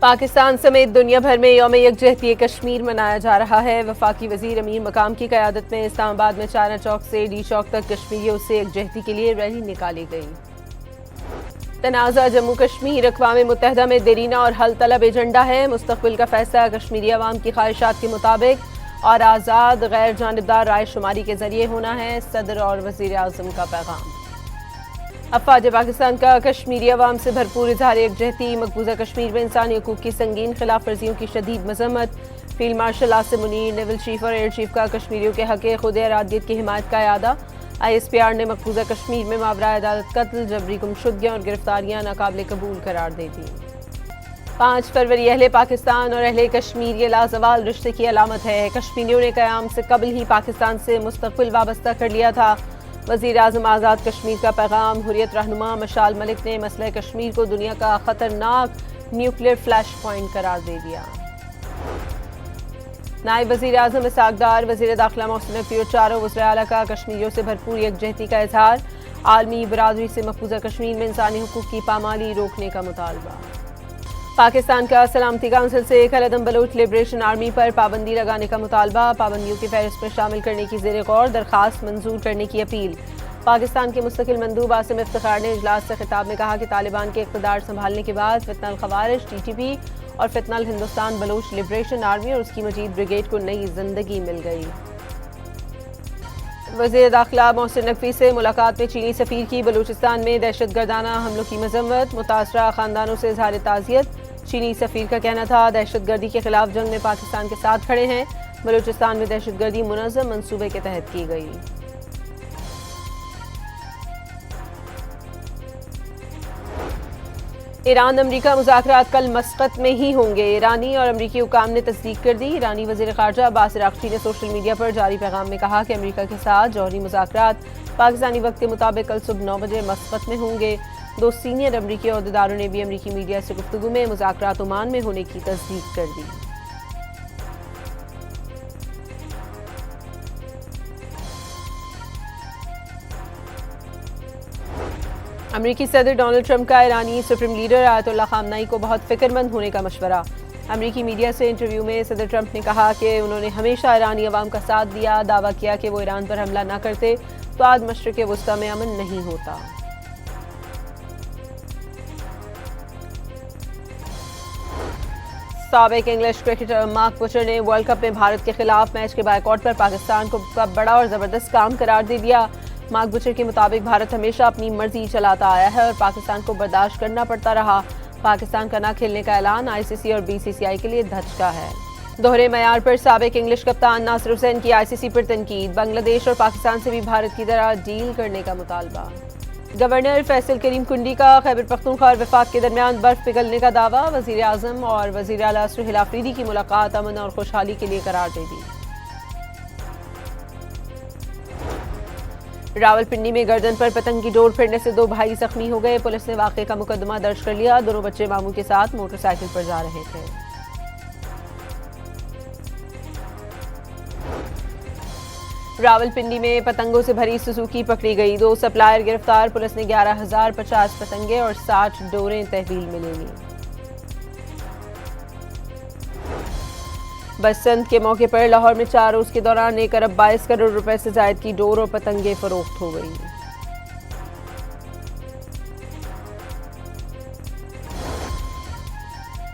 पाकिस्तान समेत दुनिया भर में यौम यकजहती कश्मीर मनाया जा रहा है। वफाकी वजीर अमीर मकाम की क़यादत में इस्लामाबाद में चाइना चौक से डी चौक तक कश्मीरियों से यकजहती के लिए रैली निकाली गई। तनाज़ा जम्मू कश्मीर अक़वाम मुत्तहिदा में देरीना और हल तलब एजेंडा है। मुस्तक़बिल का फैसला कश्मीरी अवाम की ख्वाहिशात के मुताबिक और आज़ाद गैर जानिबदार राय शुमारी के ज़रिए होना है। सदर और वज़ीर आज़म का पैगाम। अफ़वाज पाकिस्तान का कश्मीरी अवाम से भरपूर इज़हार यकजहती। मकबूजा कश्मीर में इंसानी हकूक़ की संगीन खिलाफ वर्जियों की शदीद मज़म्मत। Field marshal Asim Munir, naval chief और एयर चीफ का कश्मीरियों के हक़ खुद इरादियत की हिमायत का इरादा। ISPR ने मकबूजा कश्मीर में मावरा अदालत कत्ल, जबरी गुमशुदगियाँ और गिरफ्तारियाँ नाकाबिल कबूल करार दे दी। 5 फरवरी अहले पाकिस्तान और अहले कश्मीर ये लाजवाल रिश्ते की अलामत है। कश्मीरियों ने क़याम से कबल ही पाकिस्तान से मुस्तक़बिल वाबस्ता कर लिया था। वज़ीर आज़म आज़ाद कश्मीर का पैगाम। हुर्रियत रहनुमा मशाल मलिक ने मसला कश्मीर को दुनिया का ख़तरनाक न्यूक्लियर फ्लैश पॉइंट करार दे दिया। नायब वज़ीर आज़म इसहाक़ डार, वज़ीर दाखिला मोहसिन नकवी और चारों वज़राए आला का कश्मीरियों से भरपूर यकजहती का इज़हार। आलमी बरादरी से मकबूजा कश्मीर में इंसानी हुकूक़ की पामाली रोकने का मुतालबा। पाकिस्तान का सलामती काउंसिल से कलदम बलोच लिबरेशन आर्मी पर पाबंदी लगाने का मुतालबा। पाबंदियों की फहरिस्त में शामिल करने की ज़ेर गौर दरख्वास्त मंजूर करने की अपील। पाकिस्तान के मुस्तकिल मंदूब आसिम इफ्तिखार ने इजलास से खिताब में कहा कि तालिबान के इक़्तिदार संभालने के बाद फितनल खवारिज TTP और फितनल हिंदुस्तान बलोच लिबरेशन आर्मी और उसकी मजीद ब्रिगेड को नई जिंदगी मिल गई। वज़ीर दाखिला मोहसिन नकवी से मुलाकात में चीनी सफ़ीर की। बलूचिस्तान में दहशतगर्दाना हमलों की मज़म्मत। मुतासरा ख़ानदानों से इज़हार ताज़ियत। चीनी सफ़ीर का कहना था दहशतगर्दी के खिलाफ जंग में पाकिस्तान के साथ खड़े हैं। बलूचिस्तान में दहशतगर्दी मुनज़्ज़म मंसूबे के तहत की गई। ईरान अमरीका मुज़ाकरात कल मस्कत में ही होंगे। ईरानी और अमरीकी हुकाम ने तस्दीक कर दी। ईरानी वज़ीर ख़ारजा अब्बास अराग़ची ने सोशल मीडिया पर जारी पैगाम में कहा कि अमरीका के साथ जौहरी मुज़ाकरात पाकिस्तानी वक्त के मुताबिक कल सुबह 9 बजे मस्कत में होंगे। 2 सीनियर अमरीकी अहदेदारों ने भी अमरीकी मीडिया से गुफ्तगू में मुज़ाकरात ओमान में होने की तस्दीक कर दी। अमरीकी सदर डोनाल्ड ट्रंप का ईरानी सुप्रीम लीडर आयतुल्लाह ख़ामनेई को बहुत फ़िक्रमंद होने का मशवरा। अमरीकी मीडिया से इंटरव्यू में सदर ट्रंप ने कहा कि उन्होंने हमेशा ईरानी अवाम का साथ दिया। दावा किया कि वो ईरान पर हमला न करते तो आज मशरिक़ वुस्ता में अमन नहीं होता। साबिक़ इंग्लिश क्रिकेटर मार्क बुचर ने वर्ल्ड कप में भारत के खिलाफ मैच के बायकॉट पर पाकिस्तान को बड़ा और ज़बरदस्त काम करार दे दिया। मार्क बुचर के मुताबिक भारत हमेशा अपनी मर्जी चलाता आया है और पाकिस्तान को बर्दाश्त करना पड़ता रहा। पाकिस्तान का ना खेलने का ऐलान ICC और BCCI के लिए धचका है। दोहरे मयार पर साबिक़ इंग्लिश कप्तान नासिर हुसैन की ICC पर तनकीद। बांग्लादेश और पाकिस्तान से भी भारत की तरह डील करने का मुतालबा। गवर्नर फैसल करीम कुंडी का खैबर पख्तूनख्वा और वफाक के दरमियान बर्फ पिघलने का दावा। वज़ीर आज़म और वज़ीर आला सुहेल आफरीदी की मुलाकात अमन और खुशहाली के लिए करार दे दी। रावलपिंडी में गर्दन पर पतंग की डोर फिरने से 2 भाई जख्मी हो गए। पुलिस ने वाक़े का मुकदमा दर्ज कर लिया। दोनों बच्चे मामू के साथ मोटरसाइकिल पर जा रहे थे। रावलपिंडी में पतंगों से भरी सुजुकी पकड़ी गई। 2 सप्लायर गिरफ्तार। पुलिस ने 11,050 पतंगे और 60 डोरें तहवील में ले ली। बसंत के मौके पर लाहौर में 4 रोज के दौरान 1 अरब 22 करोड़ रुपए से जायद की डोर और पतंगे फरोख्त हो गई।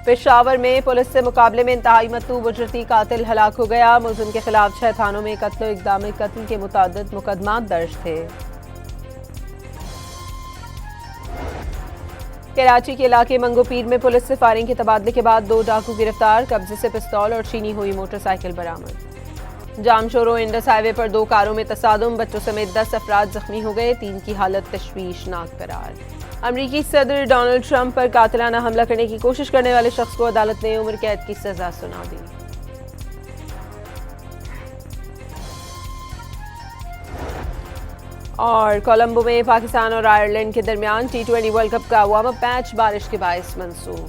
पेशावर में पुलिस से मुकाबले में इंतहाई मतलूब उजरती कातिल हलाक हो गया। मुलजिम के खिलाफ 6 थानों में कत्ल और इक़दाम कत्ल के मुतअद्दिद मुकदमात दर्ज थे। कराची के इलाके मंगोपीर में पुलिस से फायरिंग के तबादले के बाद 2 डाकू गिरफ्तार। कब्जे से पिस्तौल और छीनी हुई मोटरसाइकिल बरामद। जामशोरो इंडस हाईवे पर 2 कारों में तसादुम। बच्चों समेत 10 अफराद जख्मी हो गए। 3 की हालत तशवीशनाक करार। अमरीकी सदर डोनाल्ड ट्रंप पर कातिलाना हमला करने की कोशिश करने वाले शख्स को अदालत ने उम्र कैद की सजा सुना दी। और कोलंबो में पाकिस्तान और आयरलैंड के दरमियान T20 वर्ल्ड कप का वार्म अप मैच बारिश के बायस मनसूख।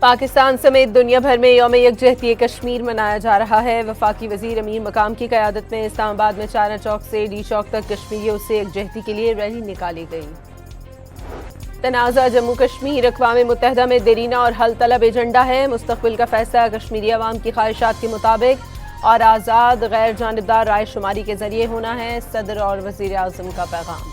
पाकिस्तान समेत दुनिया भर में यौम यकजहती कश्मीर मनाया जा रहा है। वफाकी वजीर अमीर मकाम की क़यादत में इस्लामाबाद में चाइना चौक से डी चौक तक कश्मीरियों से यकजहती के लिए रैली निकाली गई। तनाज़ा जम्मू कश्मीर अक़वाम मुत्तहिदा में देरीना और हल तलब एजेंडा है। मुस्तक़बिल का फैसला कश्मीरी अवाम की ख्वाहिशात के मुताबिक और आज़ाद गैर जानिबदार राय शुमारी के ज़रिए होना है। सदर और वज़ीर आज़म का पैगाम।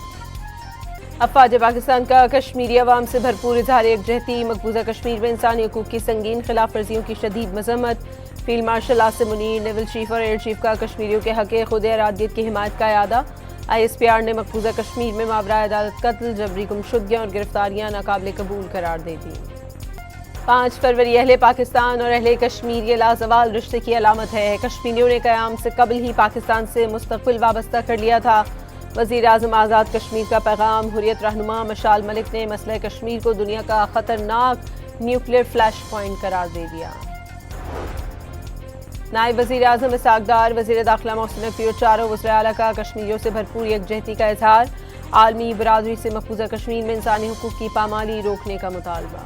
अफ़वाज पाकिस्तान का कश्मीरी अवाम से भरपूर इज़हार यकजहती। मकबूजा कश्मीर में इंसानी हकूक़ की संगीन खिलाफ वर्जियों की शदीद मज़म्मत। Field marshal Asim Munir, naval chief और एयर चीफ का कश्मीरियों के हक़ खुद इरादियत की हिमायत का इरादा। ISPR ने मकबूजा कश्मीर में मावरा अदालत कत्ल, जबरी गुमशुदगियाँ और गिरफ्तारियाँ नाकाबिल कबूल करार दे दी। 5 फरवरी अहले पाकिस्तान और अहले कश्मीर के लाजवाल रिश्ते की अलामत है। कश्मीरियों ने क़याम से कबल ही पाकिस्तान से मुस्तक़बिल वाबस्ता कर लिया था। वज़ीर आज़म आज़ाद कश्मीर का पैगाम। हुर्रियत रहनुमा मशाल मलिक ने मसला कश्मीर को दुनिया का ख़तरनाक न्यूक्लियर फ्लैश पॉइंट करार दे दिया। नायब वज़ीर आज़म इसहाक़ डार, वज़ीर दाखिला मोहसिन नकवी और चारों वज़राए आला का कश्मीरियों से भरपूर यकजहती का इज़हार। आलमी बरादरी से मकबूजा कश्मीर में इंसानी हुकूक़ की पामाली रोकने का मुतालबा।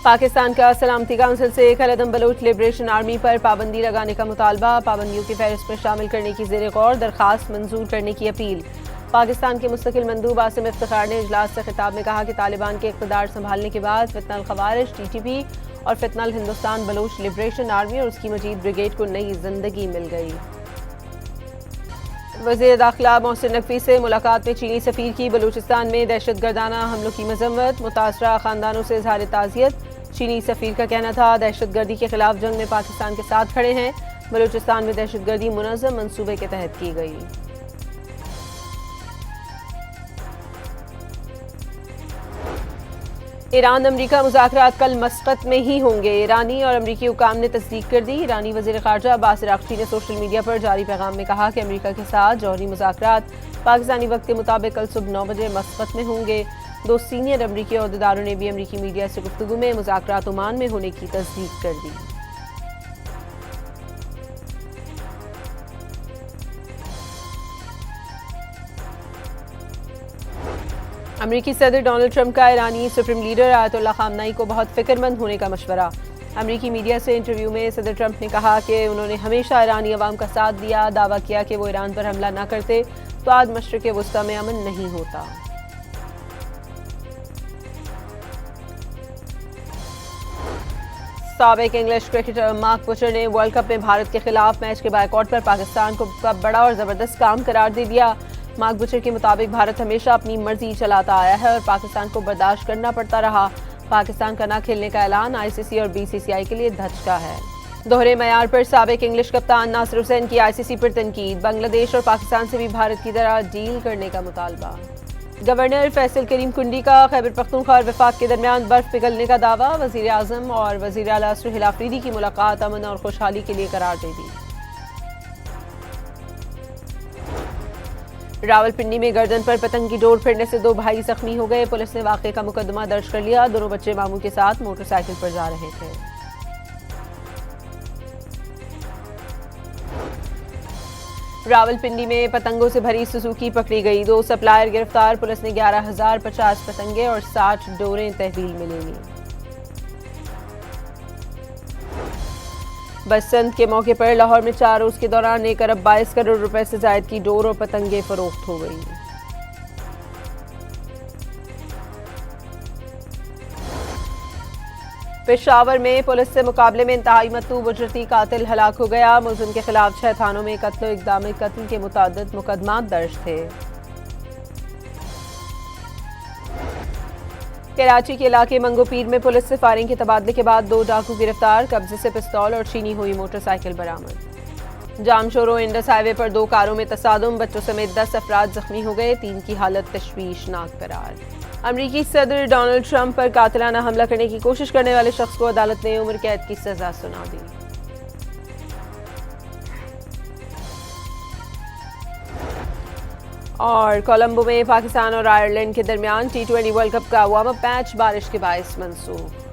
पाकिस्तान का सलामती काउंसिल से खलदम बलोच लिबरेशन आर्मी पर पाबंदी लगाने का मुतालबा। पाबंदियों की फहरिस्त में शामिल करने की ज़ेर गौर दरख्वास्त मंजूर करने की अपील। पाकिस्तान के मुस्तकिल मंदूब आसिम इफ्तिखार ने इजलास से खिताब में कहा कि तालिबान के इक़्तिदार संभालने के बाद फितनल ख़वारिज TTP और फितनल हिंदुस्तान बलोच लिबरेशन आर्मी और उसकी मजीद ब्रिगेड को नई जिंदगी मिल गई। वज़ीर दाखिला मोहसिन नकवी से मुलाकात में चीनी सफ़ीर की बलूचिस्तान में दहशत गर्दाना हमलों की मजम्मत। मुतासरा ख़ानदानों से इज़हार ताज़ियत। चीनी सफ़ीर का कहना था दहशत गर्दी के खिलाफ जंग में पाकिस्तान के साथ खड़े हैं। बलूचिस्तान में दहशत गर्दी मुनज़्ज़म मनसूबे के तहत की गई। ईरान अमरीका मुज़ाकरात कल मस्कत में ही होंगे। ईरानी और अमरीकी हुकाम ने तस्दीक कर दी। ईरानी वज़ीर ख़ारजा अब्बास अराग़ची ने सोशल मीडिया पर जारी पैगाम में कहा कि अमरीका के साथ जौहरी मुज़ाकरात पाकिस्तानी वक्त के मुताबिक कल सुबह 9 बजे मस्कत में होंगे। 2 सीनियर अमरीकी अहदेदारों ने भी अमरीकी मीडिया से गुफ्तगू में मुज़ाकरात ओमान में होने की तस्दीक कर दी। अमरीकी सदर डोनाल्ड ट्रंप का ईरानी सुप्रीम लीडर आयतुल्लाह ख़ामनेई को बहुत फ़िक्रमंद होने का मशवरा। अमरीकी मीडिया से इंटरव्यू में सदर ट्रंप ने कहा कि उन्होंने हमेशा ईरानी अवाम का साथ दिया। दावा किया कि वो ईरान पर हमला न करते तो आज मशरिक़ वुस्ता में अमन नहीं होता। साबिक़ इंग्लिश क्रिकेटर मार्क बुचर ने वर्ल्ड कप में भारत के खिलाफ मैच के बायकॉट पर पाकिस्तान को बड़ा और ज़बरदस्त काम करार दे दिया। मार्क बुचर के मुताबिक भारत हमेशा अपनी मर्जी चलाता आया है और पाकिस्तान को बर्दाश्त करना पड़ता रहा। पाकिस्तान का न खेलने का ऐलान ICC और BCCI के लिए धचका है। दोहरे मयार पर साबिक़ इंग्लिश कप्तान नासिर हुसैन की ICC पर तनकीद। बांग्लादेश और पाकिस्तान से भी भारत की तरह डील करने का मुतालबा। गवर्नर फैसल करीम कुंडी का खैबर पख्तूनख्वा और वफाक के दरमियान बर्फ पिघलने का दावा। वज़ीर आज़म और वज़ीर आला सुहेल आफरीदी की मुलाकात अमन और खुशहाली के लिए करार दे दी। रावलपिंडी में गर्दन पर पतंग की डोर फिरने से 2 भाई जख्मी हो गए। पुलिस ने वाक़े का मुकदमा दर्ज कर लिया। दोनों बच्चे मामू के साथ मोटरसाइकिल पर जा रहे थे। रावलपिंडी में पतंगों से भरी सुजुकी पकड़ी गई। 2 सप्लायर गिरफ्तार। पुलिस ने 11,050 पतंगे और 60 डोरें तहवील में ले ली। बसंत के मौके पर लाहौर में 4 रोज के दौरान 1 अरब 22 करोड़ रुपए से जायद की डोर और पतंगे फरोख्त हो गई। पेशावर में पुलिस से मुकाबले में इंतहाई मतलूब उजरती कातिल हलाक हो गया। मुलजिम के खिलाफ 6 थानों में कत्ल और इक़दाम कत्ल के मुतअद्दिद मुकदमात दर्ज थे। कराची के इलाके मंगोपीर में पुलिस से फायरिंग के तबादले के बाद 2 डाकू गिरफ्तार। कब्जे से पिस्तौल और छीनी हुई मोटरसाइकिल बरामद। जामशोरो इंडस हाईवे पर 2 कारों में तसादुम। बच्चों समेत 10 अफराद जख्मी हो गए। 3 की हालत तशवीशनाक करार। अमरीकी सदर डोनाल्ड ट्रंप पर कातिलाना हमला करने की कोशिश करने वाले शख्स को अदालत ने उम्र कैद की सजा सुना दी। और कोलंबो में पाकिस्तान और आयरलैंड के दरमियान T20 वर्ल्ड कप का वार्म अप मैच बारिश के बायस मनसूख।